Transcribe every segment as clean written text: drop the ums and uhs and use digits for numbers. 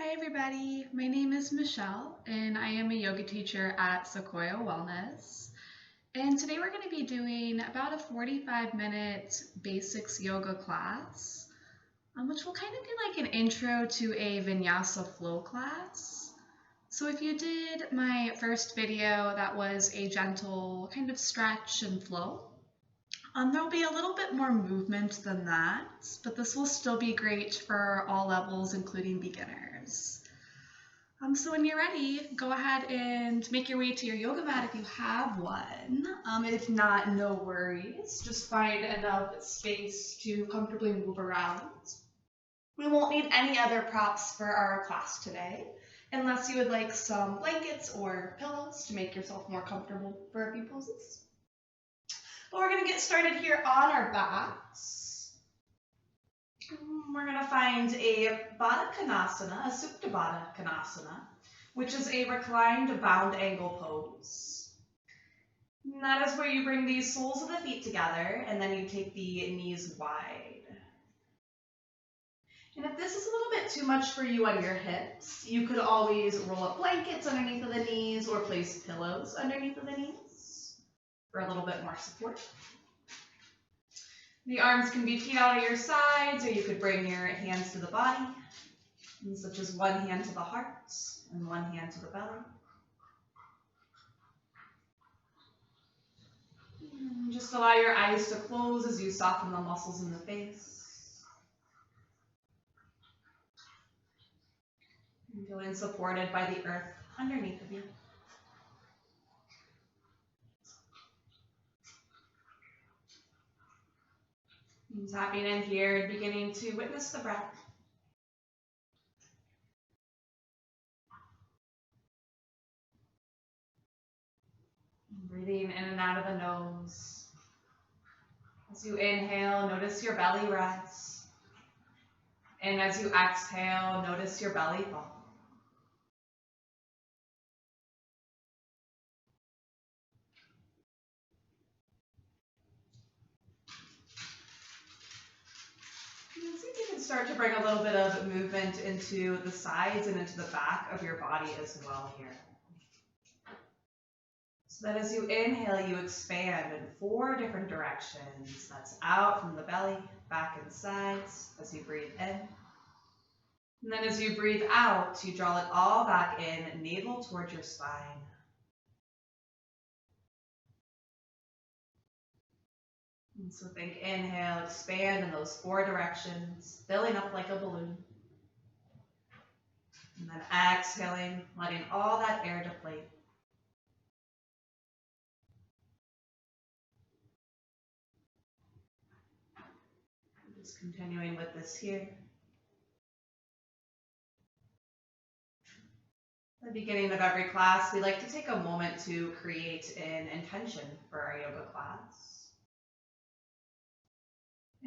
Hi everybody, my name is Michelle and I am a yoga teacher at Sequoia Wellness. And today we're going to be doing about a 45-minute basics yoga class, which will kind of be like an intro to a vinyasa flow class. So if you did my first video, that was a gentle kind of stretch and flow. There'll be a little bit more movement than that, but this will still be great for all levels, including beginners. So when you're ready, go ahead and make your way to your yoga mat if you have one. If not, no worries. Just find enough space to comfortably move around. We won't need any other props for our class today, unless you would like some blankets or pillows to make yourself more comfortable for a few poses. But we're going to get started here on our backs. We're going to find a Baddha Konasana, a Supta Baddha Konasana, which is a reclined bound angle pose. And that is where you bring the soles of the feet together and then you take the knees wide. And if this is a little bit too much for you on your hips, you could always roll up blankets underneath of the knees or place pillows underneath of the knees for a little bit more support. The arms can be feet out at your sides, or you could bring your hands to the body, such as one hand to the heart and one hand to the belly. And just allow your eyes to close as you soften the muscles in the face. And feeling supported by the earth underneath of you. And tapping in here and beginning to witness the breath. Breathing in and out of the nose. As you inhale, notice your belly rise. And as you exhale, notice your belly fall. And see if you can start to bring a little bit of movement into the sides and into the back of your body as well here. So that as you inhale, you expand in 4 different directions. That's out from the belly, back and sides as you breathe in. And then as you breathe out, you draw it all back in, navel towards your spine. And so think inhale, expand in those 4 directions, filling up like a balloon. And then exhaling, letting all that air deflate. Just continuing with this here. At the beginning of every class, we like to take a moment to create an intention for our yoga class.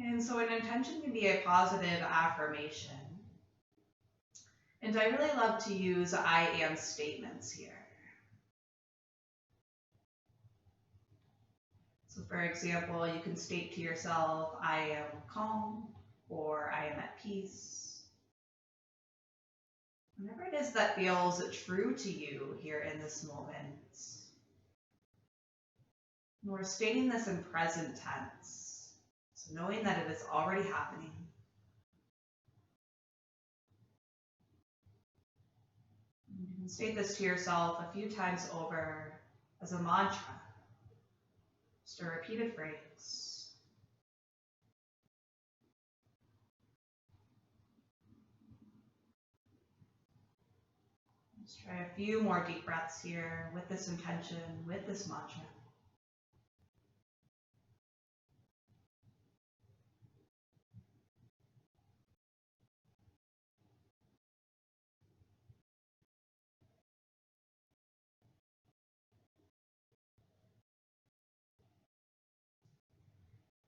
And so an intention can be a positive affirmation. And I really love to use I am statements here. So for example, you can state to yourself, I am calm, or I am at peace. Whatever it is that feels true to you here in this moment. And we're stating this in present tense, so knowing that it is already happening. You can state this to yourself a few times over as a mantra, just a repeated phrase. Let's try a few more deep breaths here with this intention, with this mantra.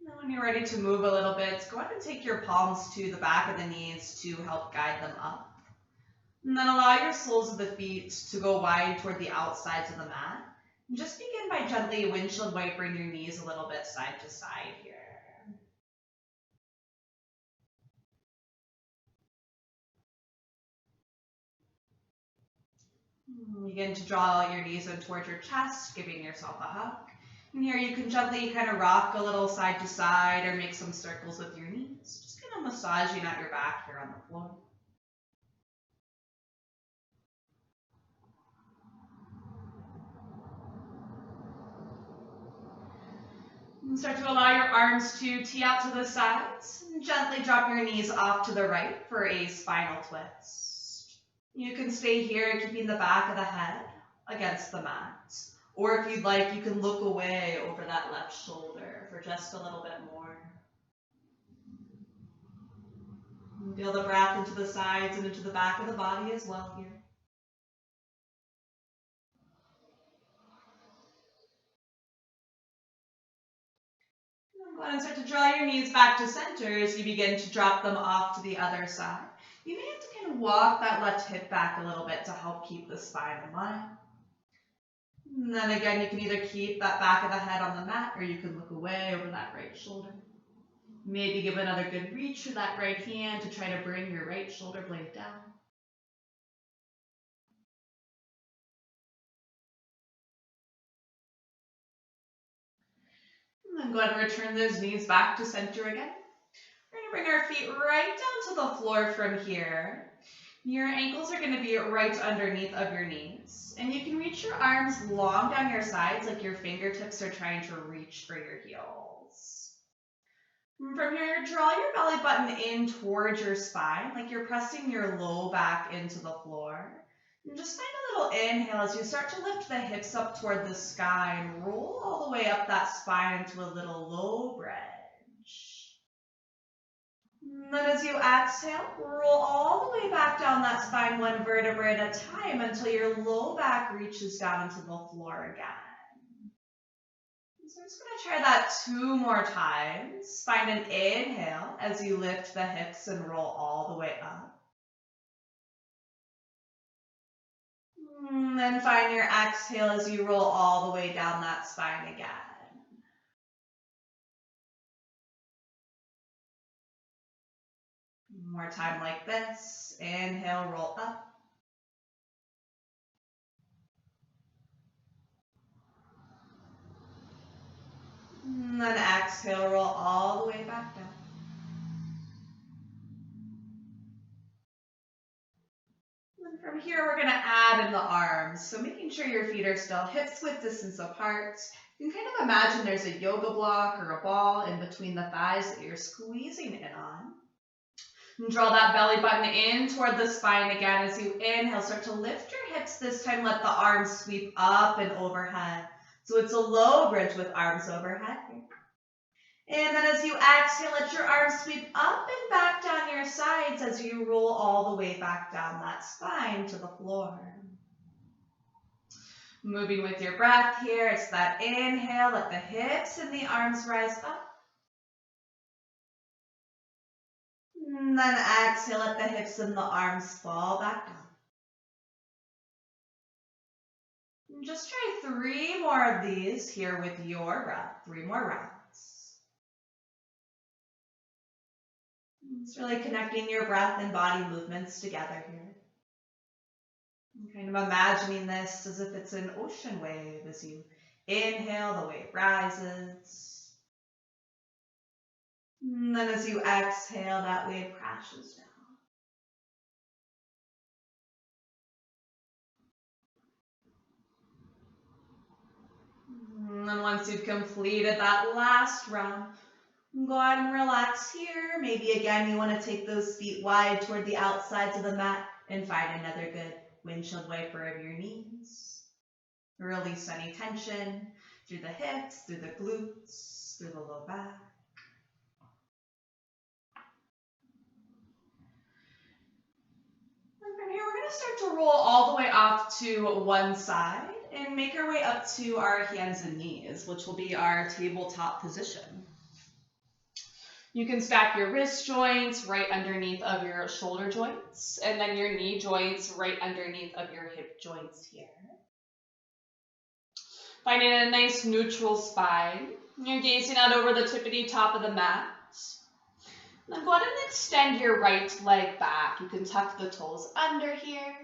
Now when you're ready to move a little bit, go ahead and take your palms to the back of the knees to help guide them up. And then allow your soles of the feet to go wide toward the outsides of the mat. And just begin by gently windshield wipering your knees a little bit side to side here. Begin to draw your knees in towards your chest, giving yourself a hug. And here you can gently kind of rock a little side to side or make some circles with your knees. Just kind of massaging out your back here on the floor. And start to allow your arms to tee out to the sides. And gently drop your knees off to the right for a spinal twist. You can stay here, keeping the back of the head against the mat. Or if you'd like, you can look away over that left shoulder for just a little bit more. And feel the breath into the sides and into the back of the body as well here. Go ahead and start to draw your knees back to center as you begin to drop them off to the other side. You may have to kind of walk that left hip back a little bit to help keep the spine in line. And then again, you can either keep that back of the head on the mat or you can look away over that right shoulder. Maybe give another good reach with that right hand to try to bring your right shoulder blade down. And then go ahead and return those knees back to center again. We're going to bring our feet right down to the floor from here. Your ankles are going to be right underneath of your knees. And you can reach your arms long down your sides like your fingertips are trying to reach for your heels. From here, draw your belly button in towards your spine, like you're pressing your low back into the floor. And just find a little inhale as you start to lift the hips up toward the sky and roll all the way up that spine into a little low bridge. And then as you exhale, roll all the way back down that spine one vertebra at a time until your low back reaches down into the floor again. So I'm just going to try that 2 more times. Find an inhale as you lift the hips and roll all the way up. And then find your exhale as you roll all the way down that spine again. More time like this. Inhale, roll up. And then exhale, roll all the way back down. And from here, we're going to add in the arms. So making sure your feet are still hips width distance apart. You can kind of imagine there's a yoga block or a ball in between the thighs that you're squeezing in on. And draw that belly button in toward the spine again as you inhale. Start to lift your hips this time. Let the arms sweep up and overhead. So it's a low bridge with arms overhead here. And then as you exhale, let your arms sweep up and back down your sides as you roll all the way back down that spine to the floor. Moving with your breath here, it's that inhale. Let the hips and the arms rise up. And then exhale, let the hips and the arms fall back down. And just try 3 more of these here with your breath. 3 more rounds. It's really connecting your breath and body movements together here. And kind of imagining this as if it's an ocean wave. As you inhale, the wave rises. And then as you exhale, that wave crashes down. And then once you've completed that last round, go ahead and relax here. Maybe again, you want to take those feet wide toward the outsides of the mat and find another good windshield wiper of your knees. Release any tension through the hips, through the glutes, through the low back. And from here, we're going to start to roll all the way off to one side and make our way up to our hands and knees, which will be our tabletop position. You can stack your wrist joints right underneath of your shoulder joints, and then your knee joints right underneath of your hip joints here. Finding a nice neutral spine. You're gazing out over the tippity top of the mat. Then go ahead and extend your right leg back. You can tuck the toes under here.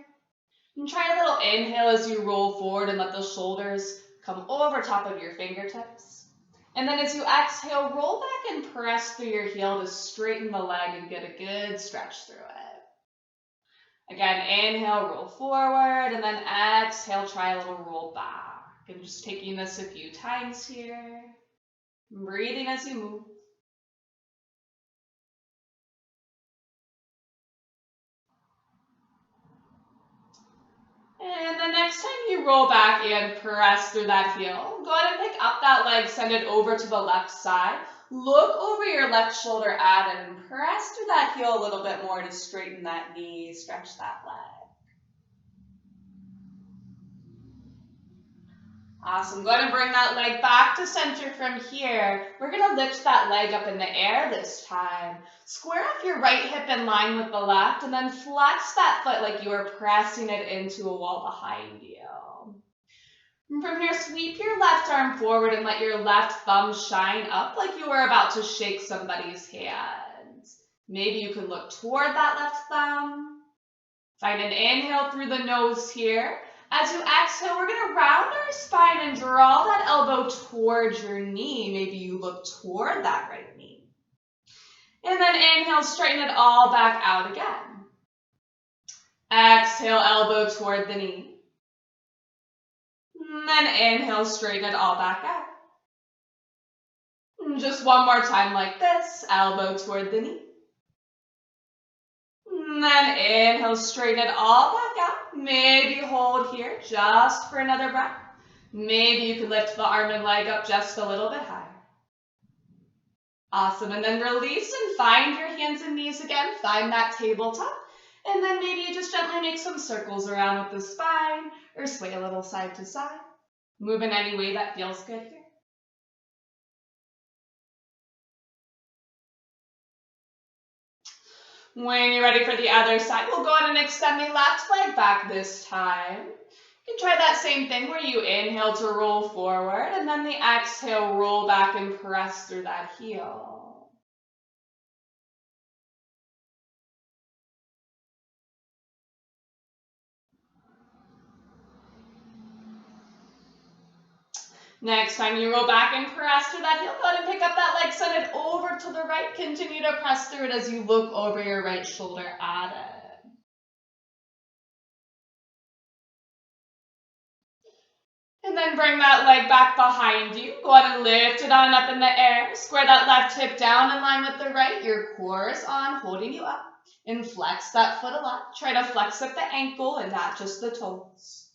And try a little inhale as you roll forward and let the shoulders come over top of your fingertips. And then as you exhale, roll back and press through your heel to straighten the leg and get a good stretch through it. Again, inhale, roll forward, and then exhale, try a little roll back. And just taking this a few times here. Breathing as you move. And the next time you roll back and press through that heel, go ahead and pick up that leg, send it over to the left side. Look over your left shoulder at it and press through that heel a little bit more to straighten that knee, stretch that leg. Awesome. Go ahead and bring that leg back to center from here. We're going to lift that leg up in the air this time. Square off your right hip in line with the left, and then flex that foot like you are pressing it into a wall behind you. And from here, sweep your left arm forward and let your left thumb shine up like you are about to shake somebody's hand. Maybe you can look toward that left thumb. Find an inhale through the nose here. As you exhale, we're going to round our spine and draw that elbow towards your knee. Maybe you look toward that right knee. And then inhale, straighten it all back out again. Exhale, elbow toward the knee. And then inhale, straighten it all back out. And just one more time like this, elbow toward the knee. And then inhale, straighten it all back out. Maybe hold here just for another breath. Maybe you can lift the arm and leg up just a little bit higher. Awesome. And then release and find your hands and knees again. Find that tabletop. And then maybe you just gently make some circles around with the spine or sway a little side to side. Move in any way that feels good here. When you're ready for the other side, we'll go ahead and extend the left leg back this time. You can try that same thing where you inhale to roll forward, and then the exhale, roll back and press through that heel. Next time you roll back and press through that heel, go ahead and pick up that leg, send it over to the right. Continue to press through it as you look over your right shoulder at it. And then bring that leg back behind you. Go ahead and lift it on up in the air. Square that left hip down in line with the right. Your core is on, holding you up. And flex that foot a lot. Try to flex up the ankle and not just the toes.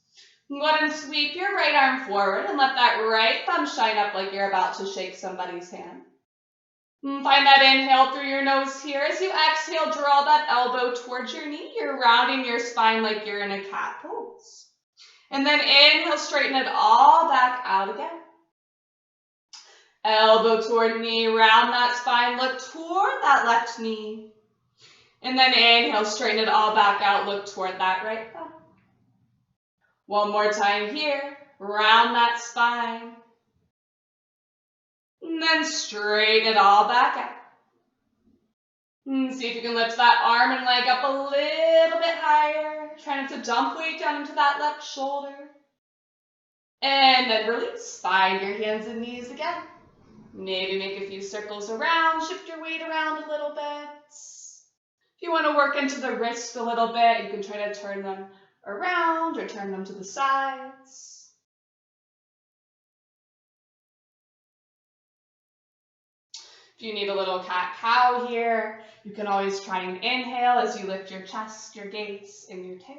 Go ahead and sweep your right arm forward and let that right thumb shine up like you're about to shake somebody's hand. And find that inhale through your nose here. As you exhale, draw that elbow towards your knee. You're rounding your spine like you're in a cat pose. And then inhale, straighten it all back out again. Elbow toward knee, round that spine, look toward that left knee. And then inhale, straighten it all back out, look toward that right thumb. One more time here, round that spine. And then straighten it all back out. And see if you can lift that arm and leg up a little bit higher. Try not to dump weight down into that left shoulder. And then release. Find your hands and knees again. Maybe make a few circles around, shift your weight around a little bit. If you want to work into the wrist a little bit, you can try to turn them around or turn them to the sides. If you need a little cat-cow here, you can always try and inhale as you lift your chest, your gaze, and your tail.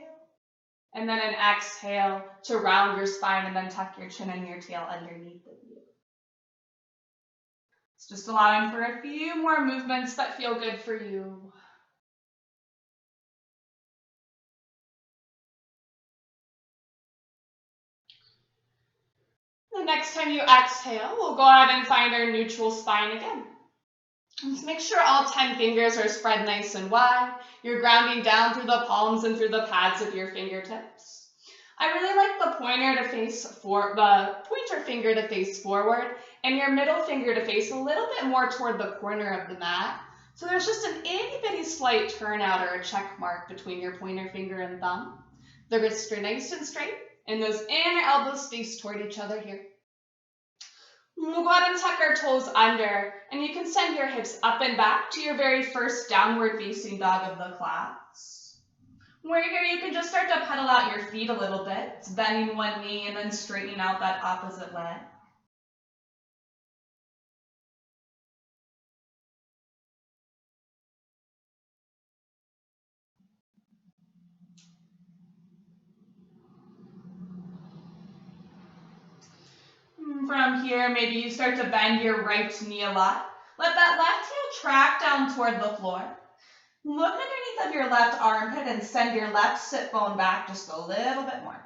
And then an exhale to round your spine and then tuck your chin and your tail underneath of you. It's just allowing for a few more movements that feel good for you. The next time you exhale, we'll go ahead and find our neutral spine again. Just make sure all 10 fingers are spread nice and wide. You're grounding down through the palms and through the pads of your fingertips. I really like the pointer finger to face forward and your middle finger to face a little bit more toward the corner of the mat. So there's just an itty bitty slight turnout or a check mark between your pointer finger and thumb. The wrists are nice and straight, and those inner elbows face toward each other here. We'll go ahead and tuck our toes under, and you can send your hips up and back to your very first downward facing dog of the class. Where here you can just start to pedal out your feet a little bit. It's bending one knee and then straightening out that opposite leg. From here, maybe you start to bend your right knee a lot. Let that left heel track down toward the floor. Look underneath of your left armpit and send your left sit bone back just a little bit more.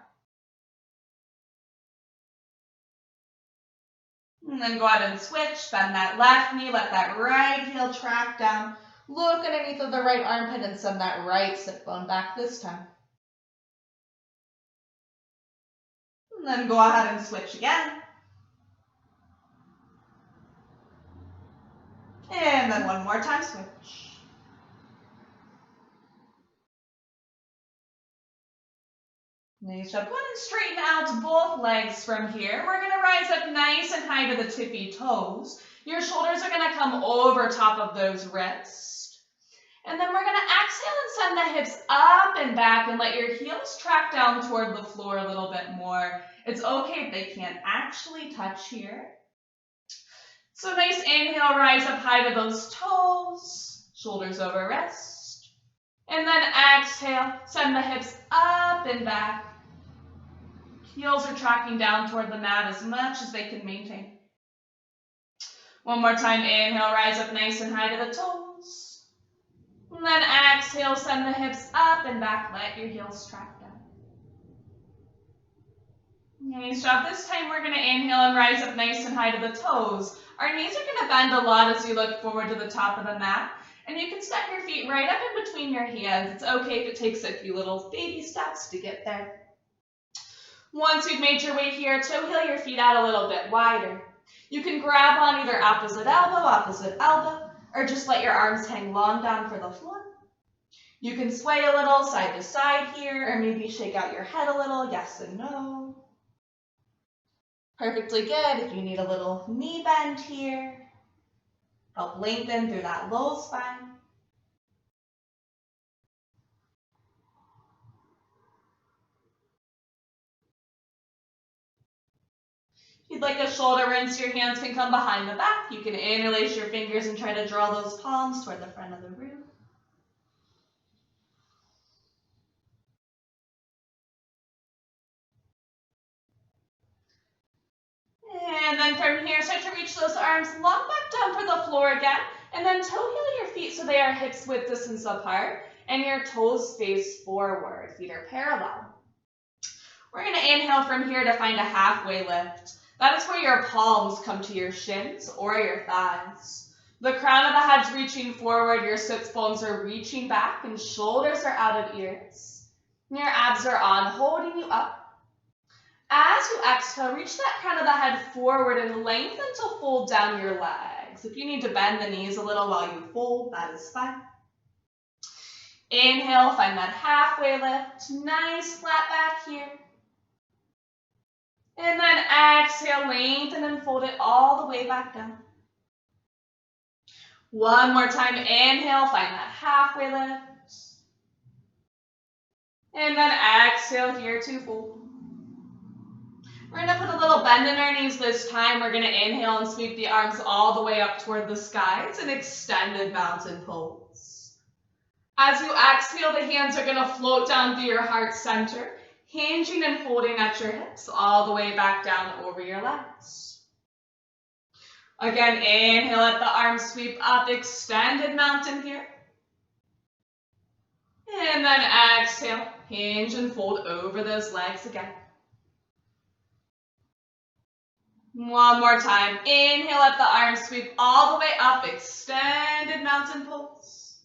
And then go ahead and switch, bend that left knee, let that right heel track down. Look underneath of the right armpit and send that right sit bone back this time. And then go ahead and switch again. And then one more time, switch. Nice job. Go ahead and straighten out both legs from here. We're going to rise up nice and high to the tippy toes. Your shoulders are going to come over top of those wrists. And then we're going to exhale and send the hips up and back and let your heels track down toward the floor a little bit more. It's okay if they can't actually touch here. So nice inhale, rise up high to those toes, shoulders over wrist. And then exhale, send the hips up and back. Heels are tracking down toward the mat as much as they can maintain. One more time, inhale, rise up nice and high to the toes. And then exhale, send the hips up and back, let your heels track down. Nice job. This time we're going to inhale and rise up nice and high to the toes. Our knees are going to bend a lot as you look forward to the top of the mat. And you can step your feet right up in between your hands. It's okay if it takes a few little baby steps to get there. Once you've made your way here, toe heel your feet out a little bit wider. You can grab on either opposite elbow, or just let your arms hang long down for the floor. You can sway a little side to side here, or maybe shake out your head a little, yes and no. Perfectly good. If you need a little knee bend here, help lengthen through that low spine. If you'd like a shoulder rinse, your hands can come behind the back. You can interlace your fingers and try to draw those palms toward the front of the room. And then from here, start to reach those arms long back down for the floor again. And then toe heel your feet so they are hips width distance apart. And your toes face forward. Feet are parallel. We're going to inhale from here to find a halfway lift. That is where your palms come to your shins or your thighs. The crown of the head's reaching forward, your sits bones are reaching back, and shoulders are out of ears. And your abs are on, holding you up. As you exhale, reach that crown of the head forward and lengthen to fold down your legs. If you need to bend the knees a little while you fold, that is fine. Inhale, find that halfway lift. Nice flat back here. And then exhale, lengthen and fold it all the way back down. One more time, inhale, find that halfway lift. And then exhale here to fold. We're going to put a little bend in our knees this time. We're going to inhale and sweep the arms all the way up toward the sky. It's an extended mountain pose. As you exhale, the hands are going to float down through your heart center, hinging and folding at your hips all the way back down over your legs. Again, inhale, let the arms sweep up, extended mountain here. And then exhale, hinge and fold over those legs again. One more time. Inhale, let the arms sweep all the way up, extended mountain pose.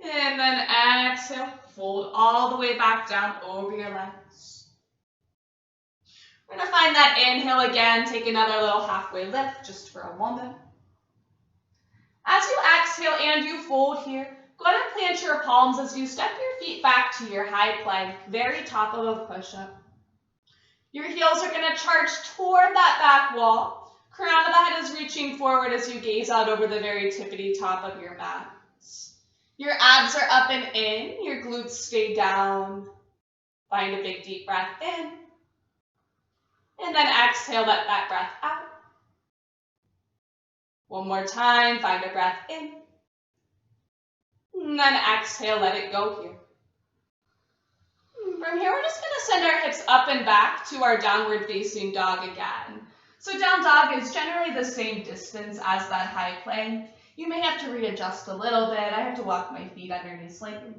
And then exhale, fold all the way back down over your legs. We're going to find that inhale again. Take another little halfway lift just for a moment. As you exhale and you fold here, Go ahead and plant your palms as you step your feet back to your high plank, very top of a push-up. Your heels are going to charge toward that back wall. Crown of the head is reaching forward as you gaze out over the very tippity top of your mat. Your abs are up and in. Your glutes stay down. Find a big deep breath in. And then exhale, let that breath out. One more time, find a breath in. And then exhale, let it go here. From here, we're just going to send our hips up and back to our downward facing dog again. So down dog is generally the same distance as that high plank. You may have to readjust a little bit. I have to walk my feet underneath slightly.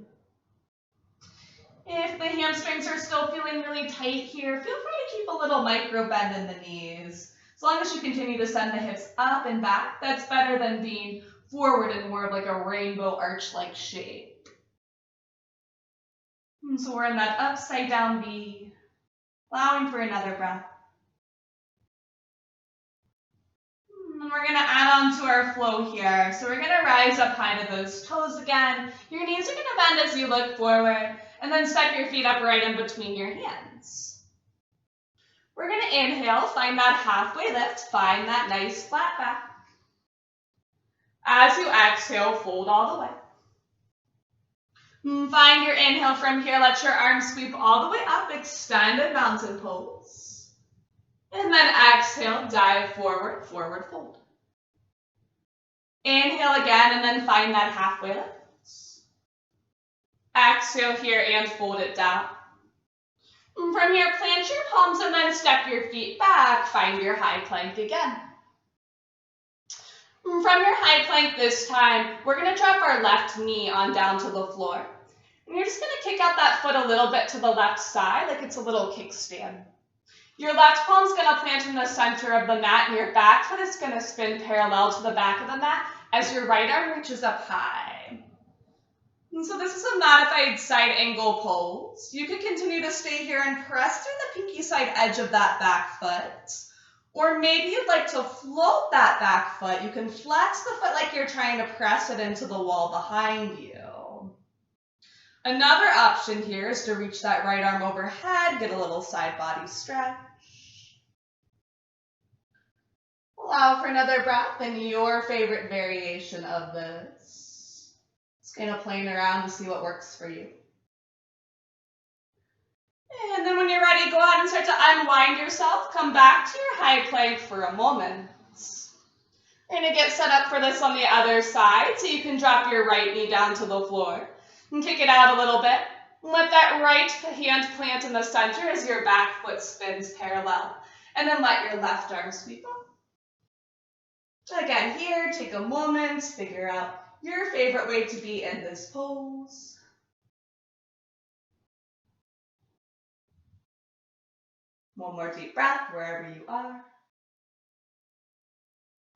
If the hamstrings are still feeling really tight here, feel free to keep a little micro bend in the knees. As long as you continue to send the hips up and back, that's better than being forward in more of like a rainbow arch-like shape. And so we're in that upside down V, allowing for another breath. And we're going to add on to our flow here. So we're going to rise up high to those toes again. Your knees are going to bend as you look forward, and then step your feet up right in between your hands. We're going to inhale, find that halfway lift, find that nice flat back. As you exhale, fold all the way. Find your inhale from here, let your arms sweep all the way up, extended mountain pose. And then exhale, dive forward, forward fold. Inhale again, and then find that halfway lift. Exhale here and fold it down. From here, plant your palms and then step your feet back. Find your high plank again. From your high plank this time, we're going to drop our left knee on down to the floor. And you're just going to kick out that foot a little bit to the left side, like it's a little kickstand. Your left palm's going to plant in the center of the mat, and your back foot is going to spin parallel to the back of the mat as your right arm reaches up high. And so this is a modified side angle pose. You could continue to stay here and press through the pinky side edge of that back foot. Or maybe you'd like to float that back foot. You can flex the foot like you're trying to press it into the wall behind you. Another option here is to reach that right arm overhead, get a little side body stretch. Allow for another breath in your favorite variation of this. Just kind of playing around to see what works for you. And then when you're ready, go ahead and start to unwind yourself. Come back to your high plank for a moment. We're going to get set up for this on the other side, so you can drop your right knee down to the floor and kick it out a little bit. Let that right hand plant in the center as your back foot spins parallel. And then let your left arm sweep up. Again, here, take a moment, figure out your favorite way to be in this pose. One more deep breath wherever you are.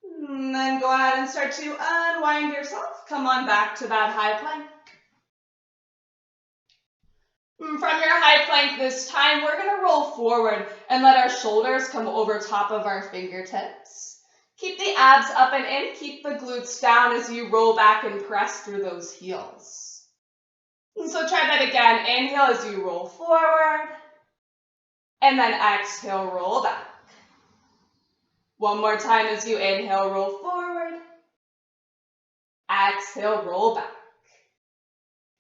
And then go ahead and start to unwind yourself. Come on back to that high plank. From your high plank this time, we're going to roll forward and let our shoulders come over top of our fingertips. Keep the abs up and in. Keep the glutes down as you roll back and press through those heels. And so try that again. Inhale as you roll forward. And then exhale, roll back. One more time as you inhale, roll forward. Exhale, roll back.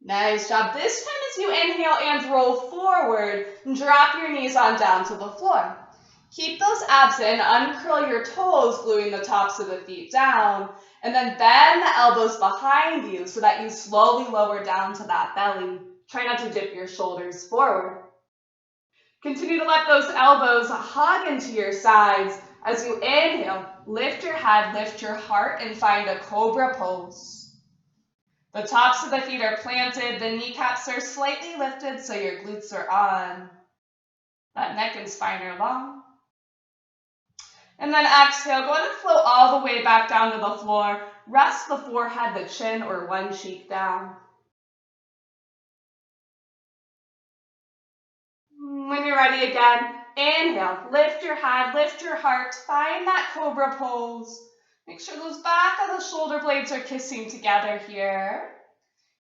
Nice job. This time as you inhale and roll forward, drop your knees on down to the floor. Keep those abs in, uncurl your toes, gluing the tops of the feet down, and then bend the elbows behind you so that you slowly lower down to that belly. Try not to dip your shoulders forward. Continue to let those elbows hug into your sides. As you inhale, lift your head, lift your heart, and find a cobra pose. The tops of the feet are planted, the kneecaps are slightly lifted so your glutes are on. That neck and spine are long. And then exhale, go ahead and float all the way back down to the floor. Rest the forehead, the chin, or one cheek down. When you're ready again, inhale, lift your head, lift your heart, find that cobra pose. Make sure those back of the shoulder blades are kissing together here.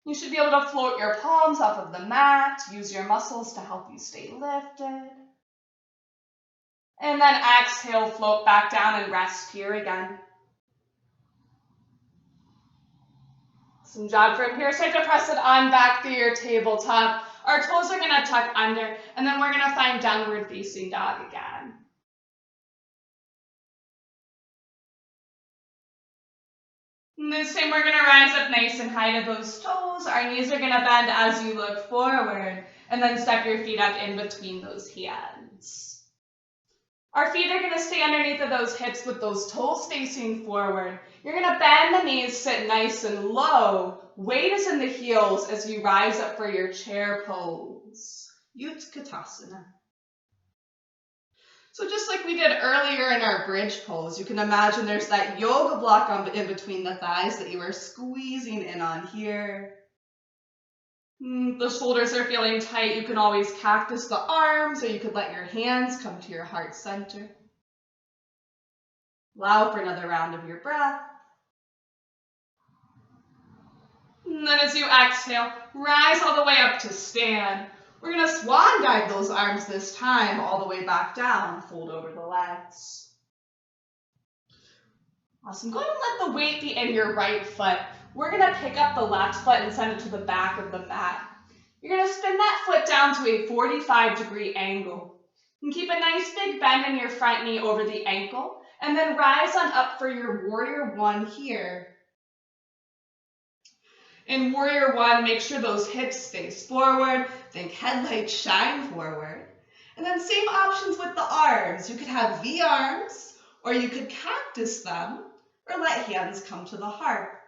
You should be able to float your palms off of the mat, use your muscles to help you stay lifted. And then exhale, float back down and rest here again. Some job from here. Start to press it on back through your tabletop. Our toes are going to tuck under, and then we're going to find downward facing dog again. And this time we're going to rise up nice and high to those toes. Our knees are going to bend as you look forward, and then step your feet up in between those hands. Our feet are going to stay underneath of those hips with those toes facing forward. You're going to bend the knees, sit nice and low. Weight is in the heels as you rise up for your chair pose, Utkatasana. So just like we did earlier in our bridge pose, you can imagine there's that yoga block in between the thighs that you are squeezing in on here. The shoulders are feeling tight. You can always cactus the arms, or you could let your hands come to your heart center. Allow for another round of your breath. And then as you exhale, rise all the way up to stand. We're going to swan dive those arms this time all the way back down. Fold over the legs. Awesome. Go ahead and let the weight be in your right foot. We're going to pick up the left foot and send it to the back of the mat. You're going to spin that foot down to a 45-degree angle. And keep a nice big bend in your front knee over the ankle. And then rise on up for your Warrior One here. In Warrior One, make sure those hips face forward. Think headlights shine forward. And then same options with the arms. You could have V arms, or you could cactus them, or let hands come to the heart.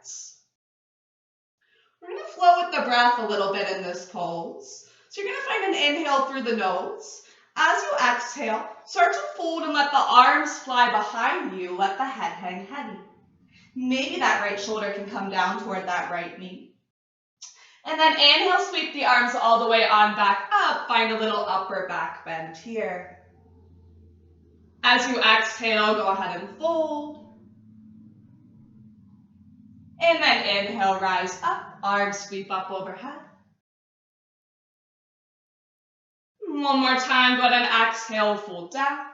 We're going to flow with the breath a little bit in this pose. So you're going to find an inhale through the nose. As you exhale, start to fold and let the arms fly behind you. Let the head hang heavy. Maybe that right shoulder can come down toward that right knee. And then inhale, sweep the arms all the way on back up. Find a little upper back bend here. As you exhale, go ahead and fold. And then inhale, rise up, arms sweep up overhead. One more time, go ahead and exhale, fold down.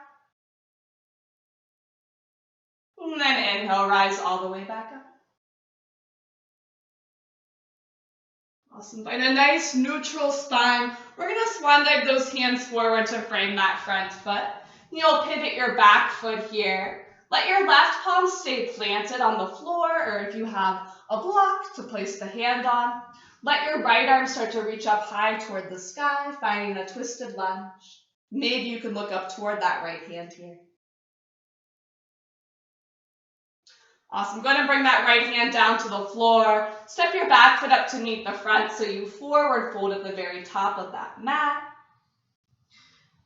And then inhale, rise all the way back up. Awesome, find a nice neutral spine. We're going to swan dive those hands forward to frame that front foot. You'll pivot your back foot here. Let your left palm stay planted on the floor, or if you have a block to place the hand on, let your right arm start to reach up high toward the sky, finding a twisted lunge. Maybe you can look up toward that right hand here. Awesome. Go ahead and bring that right hand down to the floor. Step your back foot up to meet the front so you forward fold at the very top of that mat.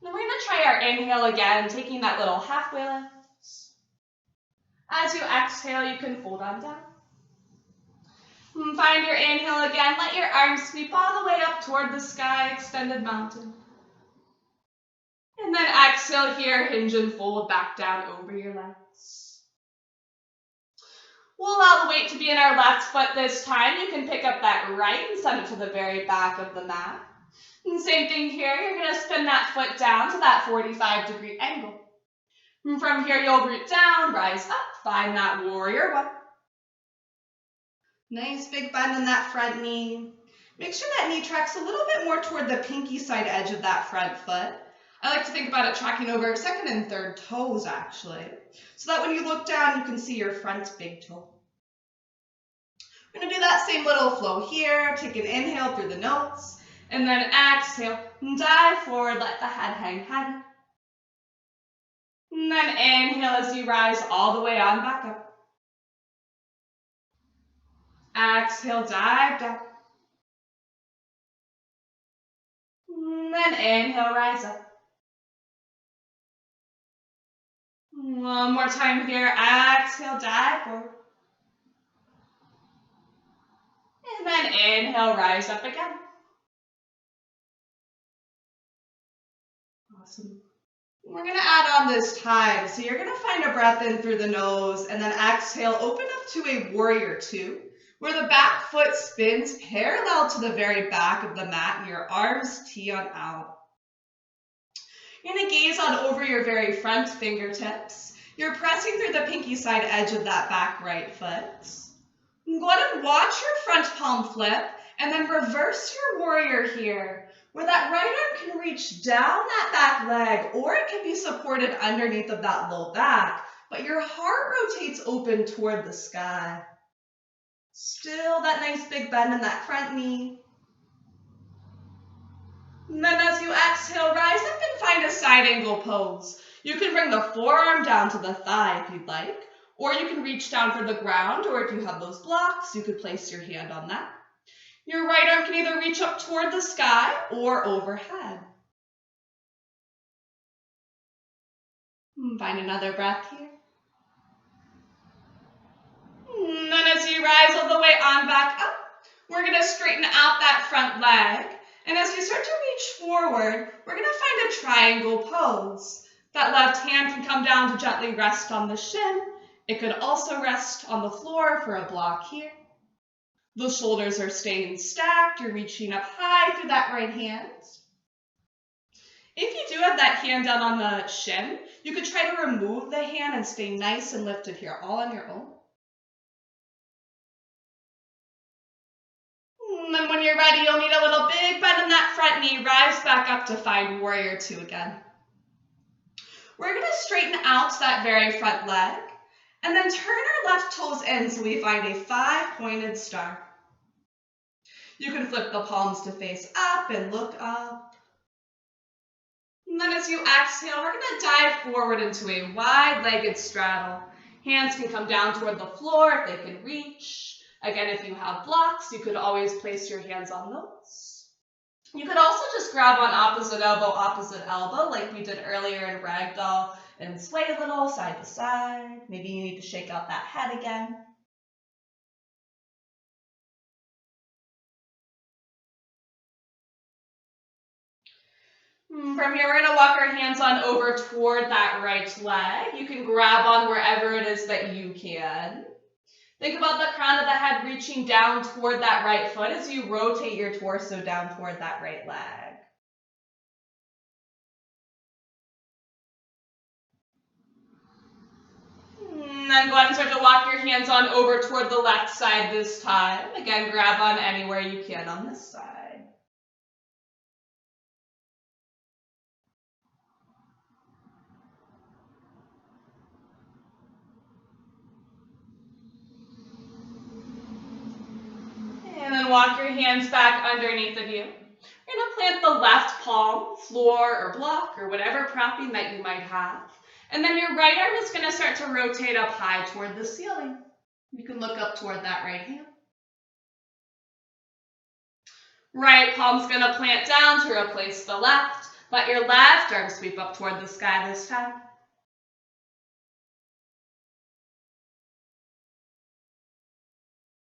Then we're going to try our inhale again, taking that little halfway lift. As you exhale, you can fold on down. And find your inhale again. Let your arms sweep all the way up toward the sky, extended mountain. And then exhale here, hinge and fold back down over your legs. We'll allow the weight to be in our left foot this time. You can pick up that right and send it to the very back of the mat. And same thing here, you're going to spin that foot down to that 45-degree angle. And from here, you'll root down, rise up, find that Warrior One. Nice big bend in that front knee. Make sure that knee tracks a little bit more toward the pinky side edge of that front foot. I like to think about it tracking over second and third toes, actually, so that when you look down, you can see your front big toe. We're going to do that same little flow here. Take an inhale through the nose, and then exhale, dive forward, let the head hang heavy. And then inhale as you rise all the way on back up. Exhale, dive down. And then inhale, rise up. One more time here. Exhale, dive forward. And then inhale, rise up again. Awesome. We're going to add on this time. So you're going to find a breath in through the nose and then exhale, open up to a Warrior Two. where the back foot spins parallel to the very back of the mat and your arms tee on out. You're going to gaze on over your very front fingertips. You're pressing through the pinky side edge of that back right foot. Go ahead and watch your front palm flip and then reverse your warrior here, where that right arm can reach down that back leg, or it can be supported underneath of that low back, but your heart rotates open toward the sky. Still that nice big bend in that front knee. And then as you exhale, rise up and find a side angle pose. You can bring the forearm down to the thigh if you'd like, or you can reach down for the ground, or if you have those blocks, you could place your hand on that. Your right arm can either reach up toward the sky or overhead. Find another breath here. And then as you rise all the way on back up, we're going to straighten out that front leg. And as you start to reach forward, we're going to find a triangle pose. That left hand can come down to gently rest on the shin. It could also rest on the floor for a block here. The shoulders are staying stacked. You're reaching up high through that right hand. If you do have that hand down on the shin, you could try to remove the hand and stay nice and lifted here, all on your own. And then when you're ready, you'll need a little big bend in that front knee. Rise back up to find warrior two again. We're going to straighten out that very front leg and then turn our left toes in so we find a 5-pointed star. You can flip the palms to face up and look up. And then as you exhale, we're going to dive forward into a wide-legged straddle. Hands can come down toward the floor if they can reach. Again, if you have blocks, you could always place your hands on those. You could also just grab on opposite elbow, like we did earlier in ragdoll, and sway a little side to side. Maybe you need to shake out that head again. From here, we're going to walk our hands on over toward that right leg. You can grab on wherever it is that you can. Think about the crown of the head reaching down toward that right foot as you rotate your torso down toward that right leg. And then go ahead and start to walk your hands on over toward the left side this time. Again, grab on anywhere you can on this side. And then walk your hands back underneath of you. You're going to plant the left palm, floor or block or whatever propping that you might have. And then your right arm is going to start to rotate up high toward the ceiling. You can look up toward that right hand. Right palm's going to plant down to replace the left. Let your left arm sweep up toward the sky this time.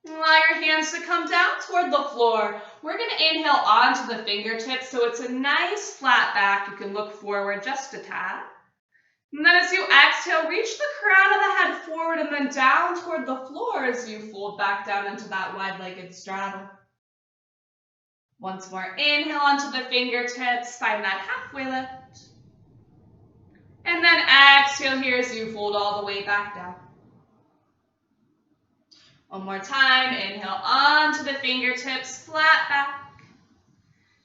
Allow your hands to come down toward the floor. We're going to inhale onto the fingertips so it's a nice flat back. You can look forward just a tad. And then as you exhale, reach the crown of the head forward and then down toward the floor as you fold back down into that wide-legged straddle. Once more, inhale onto the fingertips, find that halfway lift. And then exhale here as you fold all the way back down. One more time, inhale onto the fingertips, flat back.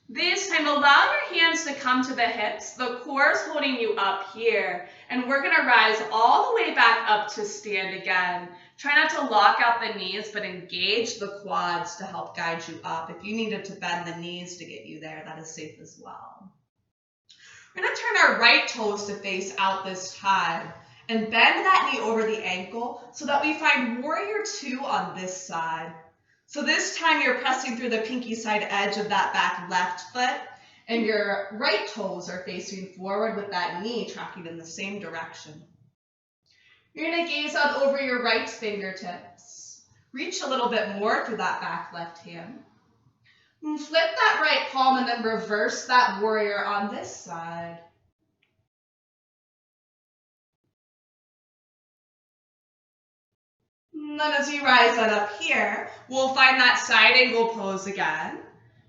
This time, allow your hands to come to the hips. The core is holding you up here. And we're gonna rise all the way back up to stand again. Try not to lock out the knees, but engage the quads to help guide you up. If you needed to bend the knees to get you there, that is safe as well. We're gonna turn our right toes to face out this time. And bend that knee over the ankle so that we find warrior two on this side. So this time you're pressing through the pinky side edge of that back left foot, and your right toes are facing forward with that knee tracking in the same direction. You're going to gaze out over your right fingertips. Reach a little bit more through that back left hand. And flip that right palm and then reverse that warrior on this side. And then as you rise on up here, we'll find that side angle pose again.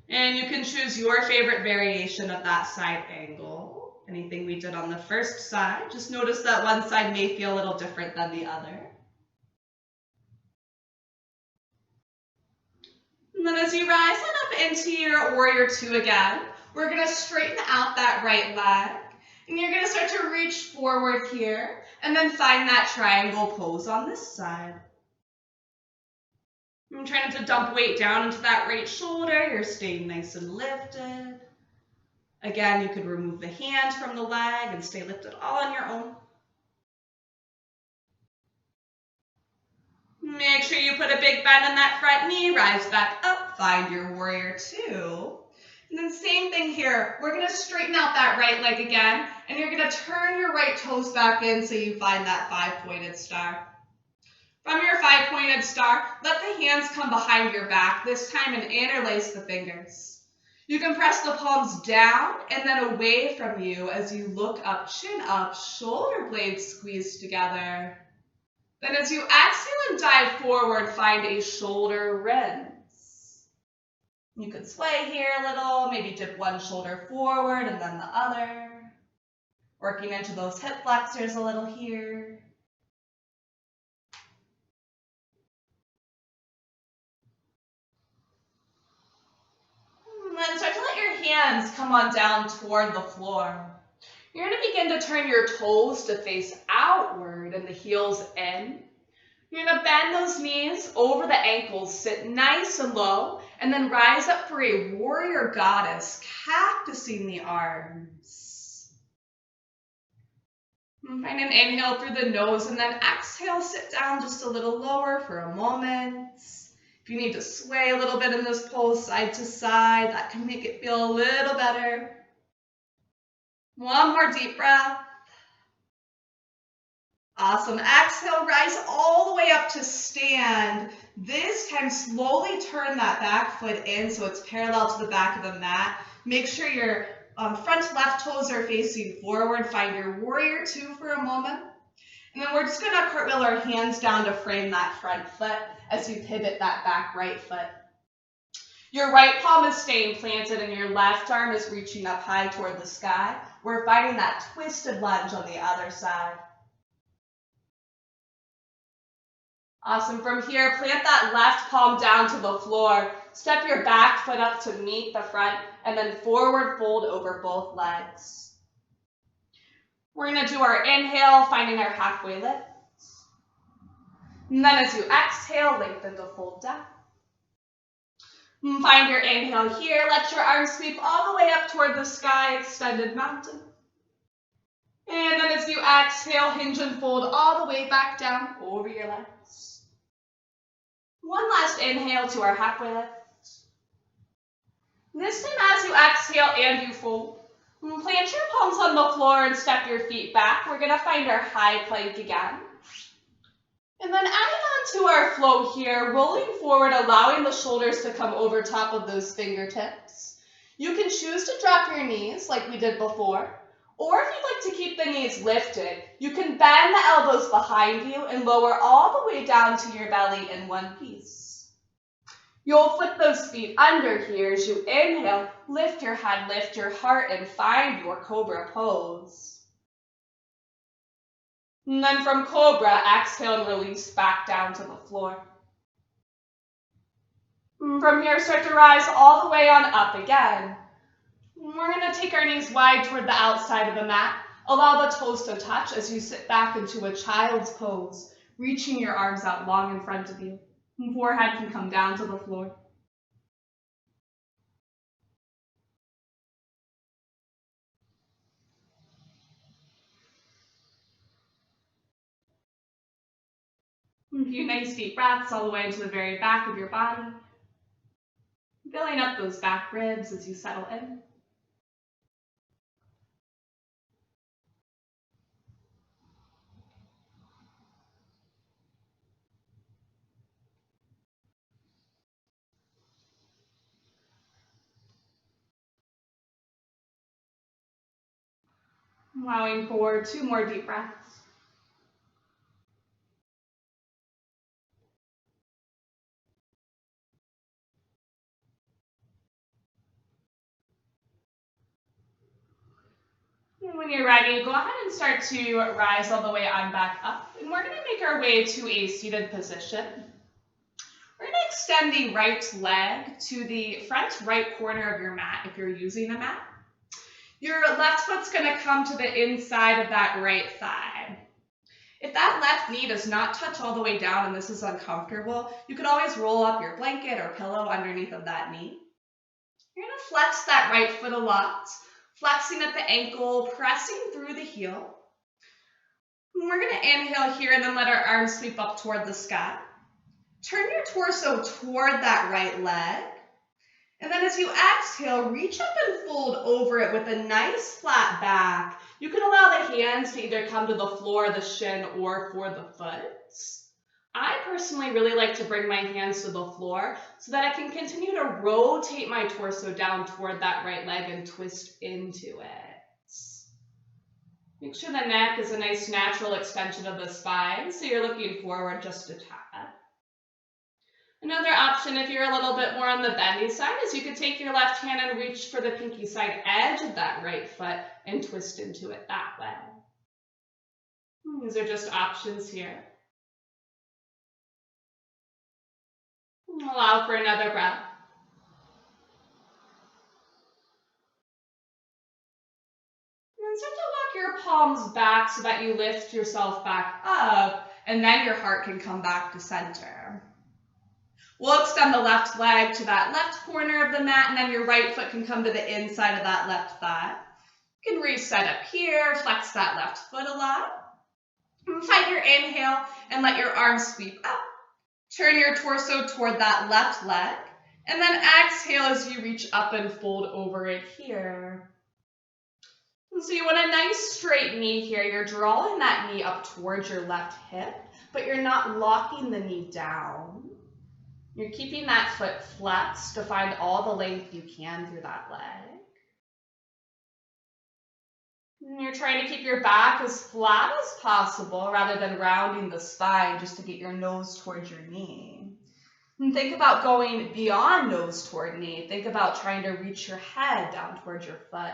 And you can choose your favorite variation of that side angle. Anything we did on the first side, just notice that one side may feel a little different than the other. And then as you rise on up into your warrior two again, we're going to straighten out that right leg. And you're going to start to reach forward here and then find that triangle pose on this side. I'm trying to dump weight down into that right shoulder. You're staying nice and lifted. Again, you could remove the hand from the leg and stay lifted all on your own. Make sure you put a big bend in that front knee, rise back up, find your warrior two. And then same thing here. We're going to straighten out that right leg again, and you're going to turn your right toes back in so you find that five-pointed star. From your five-pointed star, let the hands come behind your back this time and interlace the fingers. You can press the palms down and then away from you as you look up, chin up, shoulder blades squeeze together. Then as you exhale and dive forward, find a shoulder rinse. You could sway here a little, maybe dip one shoulder forward and then the other. Working into those hip flexors a little here. And then start to let your hands come on down toward the floor. You're going to begin to turn your toes to face outward and the heels in. You're going to bend those knees over the ankles, sit nice and low, and then rise up for a warrior goddess, cactusing the arms. And find an inhale through the nose, and then exhale, sit down just a little lower for a moment. If you need to sway a little bit in this pose side to side, that can make it feel a little better. One more deep breath. Awesome. Exhale, rise all the way up to stand. This time, slowly turn that back foot in so it's parallel to the back of the mat. Make sure your front left toes are facing forward. Find your warrior two for a moment. And then we're just going to cartwheel our hands down to frame that front foot as you pivot that back right foot. Your right palm is staying planted and your left arm is reaching up high toward the sky. We're finding that twisted lunge on the other side. Awesome. From here, plant that left palm down to the floor. Step your back foot up to meet the front, and then forward fold over both legs. We're going to do our inhale, finding our halfway lift. And then as you exhale, lengthen to fold down. And find your inhale here. Let your arms sweep all the way up toward the sky, extended mountain. And then as you exhale, hinge and fold all the way back down over your legs. One last inhale to our halfway lift. This time as you exhale and you fold, plant your palms on the floor and step your feet back. We're going to find our high plank again. And then adding on to our flow here, rolling forward, allowing the shoulders to come over top of those fingertips. You can choose to drop your knees like we did before. Or if you'd like to keep the knees lifted, you can bend the elbows behind you and lower all the way down to your belly in one piece. You'll flip those feet under here as you inhale, lift your head, lift your heart, and find your cobra pose. And then from cobra, exhale and release back down to the floor. And from here, start to rise all the way on up again. We're going to take our knees wide toward the outside of the mat. Allow the toes to touch as you sit back into a child's pose, reaching your arms out long in front of you. And forehead can come down to the floor. A few nice deep breaths all the way into the very back of your body. Filling up those back ribs as you settle in. Allowing for 2 more deep breaths. When you're ready, go ahead and start to rise all the way on back up. And we're going to make our way to a seated position. We're going to extend the right leg to the front right corner of your mat if you're using a mat. Your left foot's going to come to the inside of that right thigh. If that left knee does not touch all the way down and this is uncomfortable, you could always roll up your blanket or pillow underneath of that knee. You're going to flex that right foot a lot, flexing at the ankle, pressing through the heel. And we're going to inhale here and then let our arms sweep up toward the sky. Turn your torso toward that right leg. And then as you exhale, reach up and fold over it with a nice flat back. You can allow the hands to either come to the floor, the shin, or for the foot. I personally really like to bring my hands to the floor so that I can continue to rotate my torso down toward that right leg and twist into it. Make sure the neck is a nice natural extension of the spine, so you're looking forward just a tad. Another option, if you're a little bit more on the bendy side, is you could take your left hand and reach for the pinky side edge of that right foot and twist into it that way. These are just options here. Allow for another breath. And then start to walk your palms back so that you lift yourself back up, and then your heart can come back to center. We'll extend the left leg to that left corner of the mat, and then your right foot can come to the inside of that left thigh. You can reset up here, flex that left foot a lot. And find your inhale and let your arms sweep up. Turn your torso toward that left leg, and then exhale as you reach up and fold over it here. And so you want a nice straight knee here. You're drawing that knee up towards your left hip, but you're not locking the knee down. You're keeping that foot flexed to find all the length you can through that leg. And you're trying to keep your back as flat as possible rather than rounding the spine just to get your nose towards your knee. And think about going beyond nose toward knee. Think about trying to reach your head down towards your foot.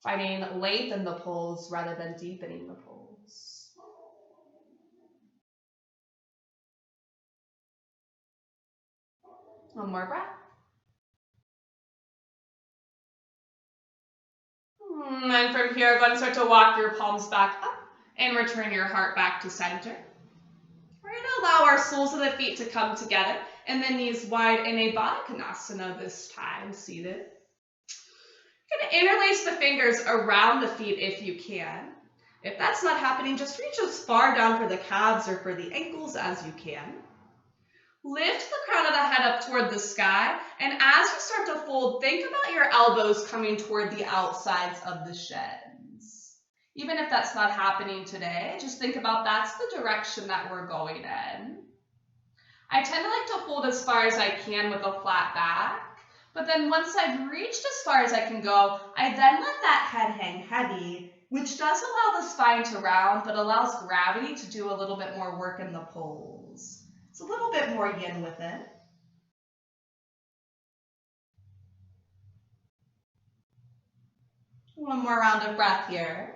Finding length in the pose rather than deepening the pose. One more breath. And from here, go ahead and start to walk your palms back up and return your heart back to center. We're going to allow our soles of the feet to come together and the knees wide in a Baddha Konasana this time, seated. You're going to interlace the fingers around the feet if you can. If that's not happening, just reach as far down for the calves or for the ankles as you can. Lift the crown of the head up toward the sky, and as you start to fold, think about your elbows coming toward the outsides of the shins. Even if that's not happening today, just think about that's the direction that we're going in. I tend to like to fold as far as I can with a flat back, but then once I've reached as far as I can go, I then let that head hang heavy, which does allow the spine to round, but allows gravity to do a little bit more work in the pose. It's a little bit more yin with it. One more round of breath here.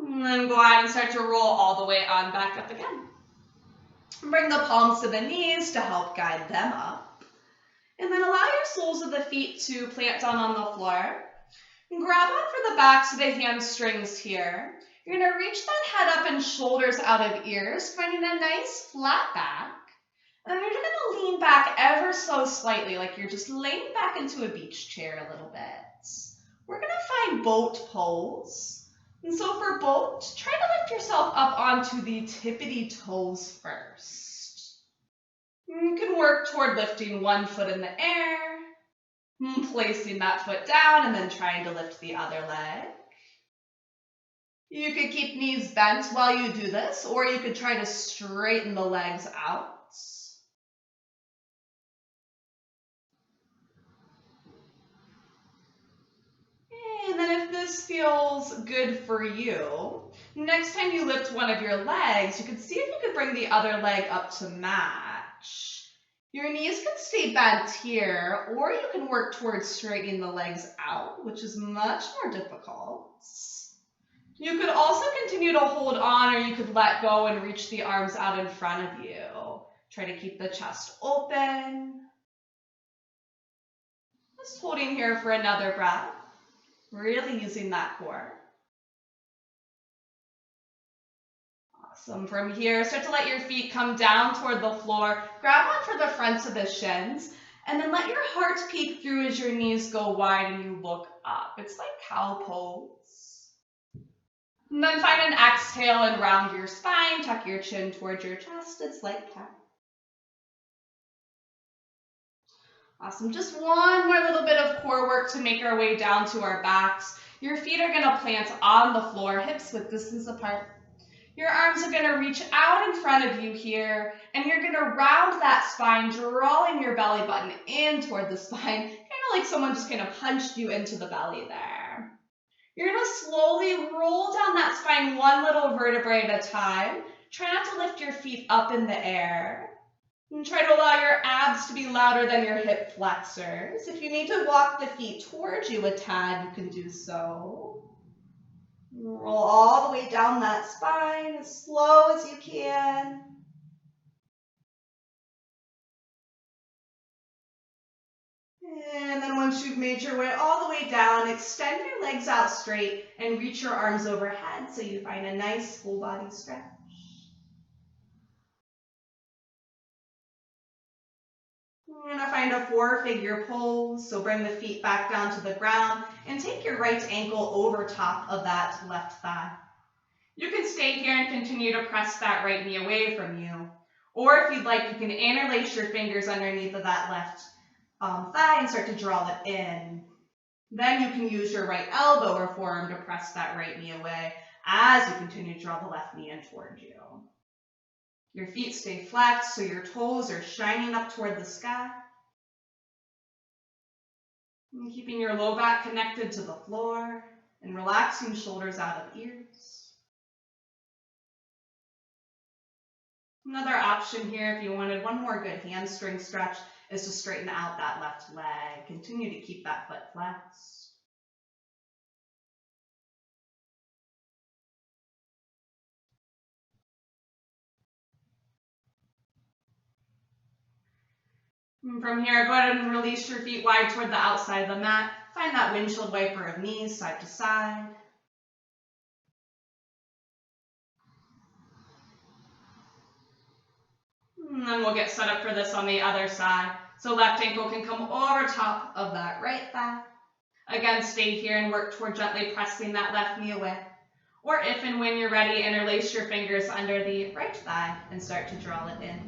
And then go ahead and start to roll all the way on back up again. Bring the palms to the knees to help guide them up. And then allow your soles of the feet to plant down on the floor. And grab onto the backs of the hamstrings here. You're going to reach that head up and shoulders out of ears, finding a nice flat back. And then you're going to lean back ever so slightly, like you're just laying back into a beach chair a little bit. We're going to find boat pose. And so for boat, try to lift yourself up onto the tippity toes first. You can work toward lifting one foot in the air, placing that foot down and then trying to lift the other leg. You could keep knees bent while you do this, or you could try to straighten the legs out. And then if this feels good for you, next time you lift one of your legs, you could see if you could bring the other leg up to mat. stretch. Your knees can stay bent here, or you can work towards straightening the legs out, which is much more difficult. You could also continue to hold on, or you could let go and reach the arms out in front of you. Try to keep the chest open. Just holding here for another breath. Really using that core. Awesome. From here, start to let your feet come down toward the floor. Grab onto the fronts of the shins, and then let your heart peek through as your knees go wide and you look up. It's like cow pose. And then find an exhale and round your spine. Tuck your chin towards your chest. It's like cat. Awesome. Just one more little bit of core work to make our way down to our backs. Your feet are going to plant on the floor, hips width distance apart. Your arms are going to reach out in front of you here, and you're going to round that spine, drawing your belly button in toward the spine, kind of like someone just kind of punched you into the belly there. You're going to slowly roll down that spine one little vertebrae at a time. Try not to lift your feet up in the air. And try to allow your abs to be louder than your hip flexors. If you need to walk the feet towards you a tad, you can do so. Roll all the way down that spine as slow as you can. And then once you've made your way all the way down, extend your legs out straight and reach your arms overhead so you find a nice full body stretch. You're going to find a four-figure pose, so bring the feet back down to the ground and take your right ankle over top of that left thigh. You can stay here and continue to press that right knee away from you. Or if you'd like, you can interlace your fingers underneath of that left thigh and start to draw it in. Then you can use your right elbow or forearm to press that right knee away as you continue to draw the left knee in towards you. Your feet stay flexed so your toes are shining up toward the sky. And keeping your low back connected to the floor and relaxing shoulders out of ears. Another option here, if you wanted one more good hamstring stretch, is to straighten out that left leg. Continue to keep that foot flexed. And from here, go ahead and release your feet wide toward the outside of the mat. Find that windshield wiper of knees side to side. And then we'll get set up for this on the other side. So left ankle can come over top of that right thigh. Again, stay here and work toward gently pressing that left knee away. Or if and when you're ready, interlace your fingers under the right thigh and start to draw it in.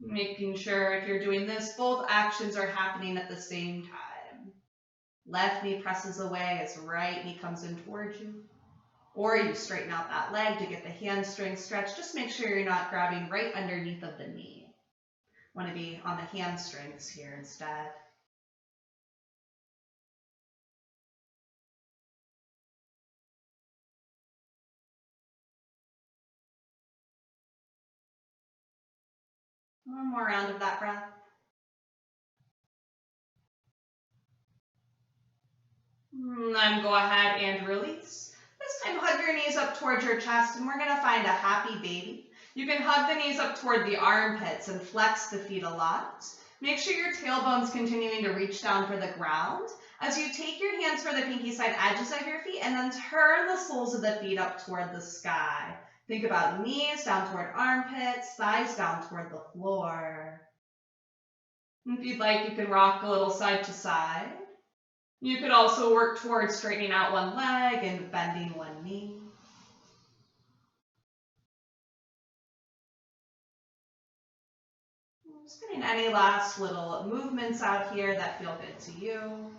Making sure if you're doing this, both actions are happening at the same time. Left knee presses away as right knee comes in towards you. Or you straighten out that leg to get the hamstring stretch. Just make sure you're not grabbing right underneath of the knee. Want to be on the hamstrings here instead. One more round of that breath. And then go ahead and release. This time hug your knees up towards your chest and we're going to find a happy baby. You can hug the knees up toward the armpits and flex the feet a lot. Make sure your tailbone's continuing to reach down for the ground. As you take your hands for the pinky side edges of your feet and then turn the soles of the feet up toward the sky. Think about knees down toward armpits, thighs down toward the floor. And if you'd like, you can rock a little side to side. You could also work towards straightening out one leg and bending one knee. Just getting any last little movements out here that feel good to you.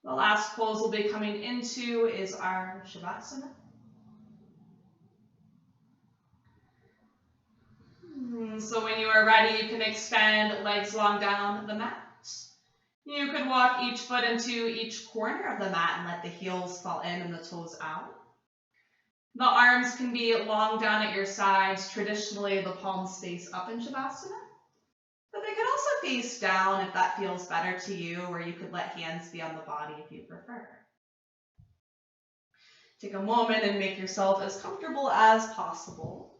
The last pose we'll be coming into is our Shavasana. So when you are ready, you can extend legs long down the mat. You could walk each foot into each corner of the mat and let the heels fall in and the toes out. The arms can be long down at your sides. Traditionally, the palms face up in Shavasana. But they could also face down if that feels better to you, or you could let hands be on the body if you prefer. Take a moment and make yourself as comfortable as possible.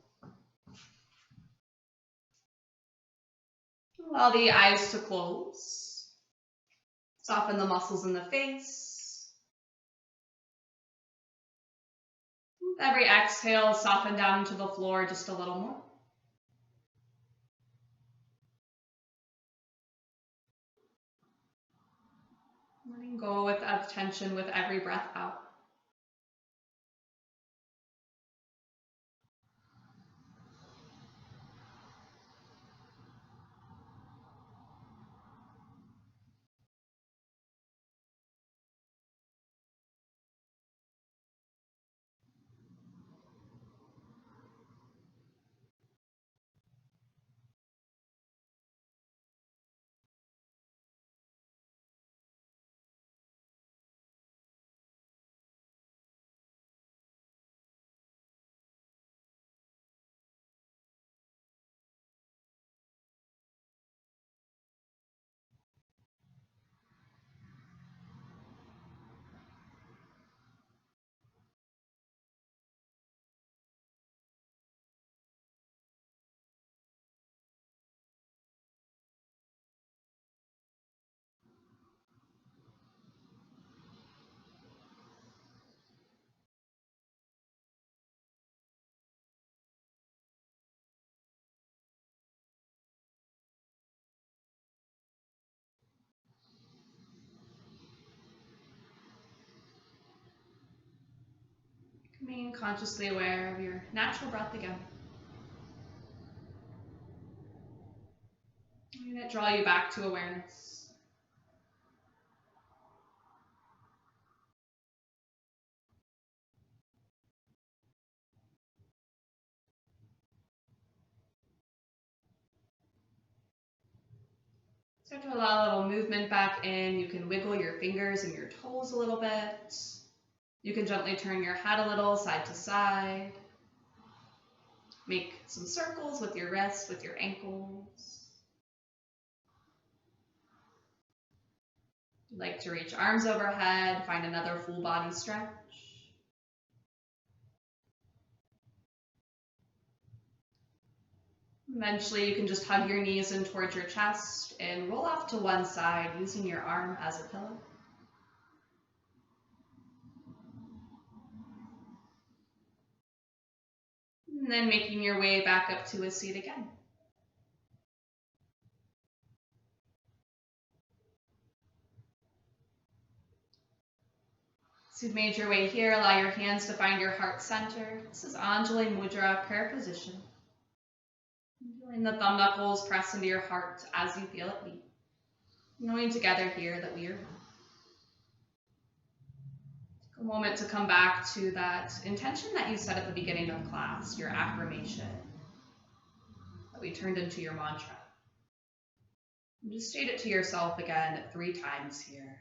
Allow the eyes to close. Soften the muscles in the face. With every exhale, soften down to the floor just a little more. Letting go of tension with every breath out. Remain consciously aware of your natural breath again. I'm going to draw you back to awareness. Start to allow a little movement back in. You can wiggle your fingers and your toes a little bit. You can gently turn your head a little side to side. Make some circles with your wrists, with your ankles. If you'd like to reach arms overhead, find another full body stretch. Eventually, you can just hug your knees in towards your chest and roll off to one side using your arm as a pillow. And then making your way back up to a seat again. So you've made your way here. Allow your hands to find your heart center. This is Anjali Mudra, prayer position. Feeling the thumb knuckles press into your heart as you feel it beat. Knowing together here that we are one. Take a moment to come back to that intention that you set at the beginning of class, your affirmation that we turned into your mantra. And just state it to yourself again 3 times here.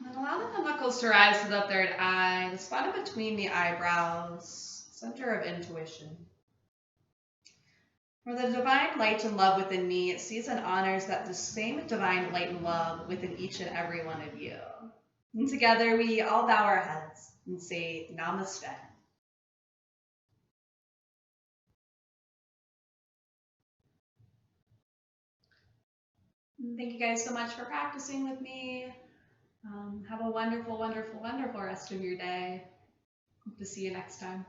And allow the thumb knuckles to rise to the third eye, the spot in between the eyebrows, center of intuition. For the divine light and love within me, it sees and honors that the same divine light and love within each and every one of you. And together we all bow our heads and say Namaste. Thank you guys so much for practicing with me. Have a wonderful, wonderful, wonderful rest of your day. Hope to see you next time.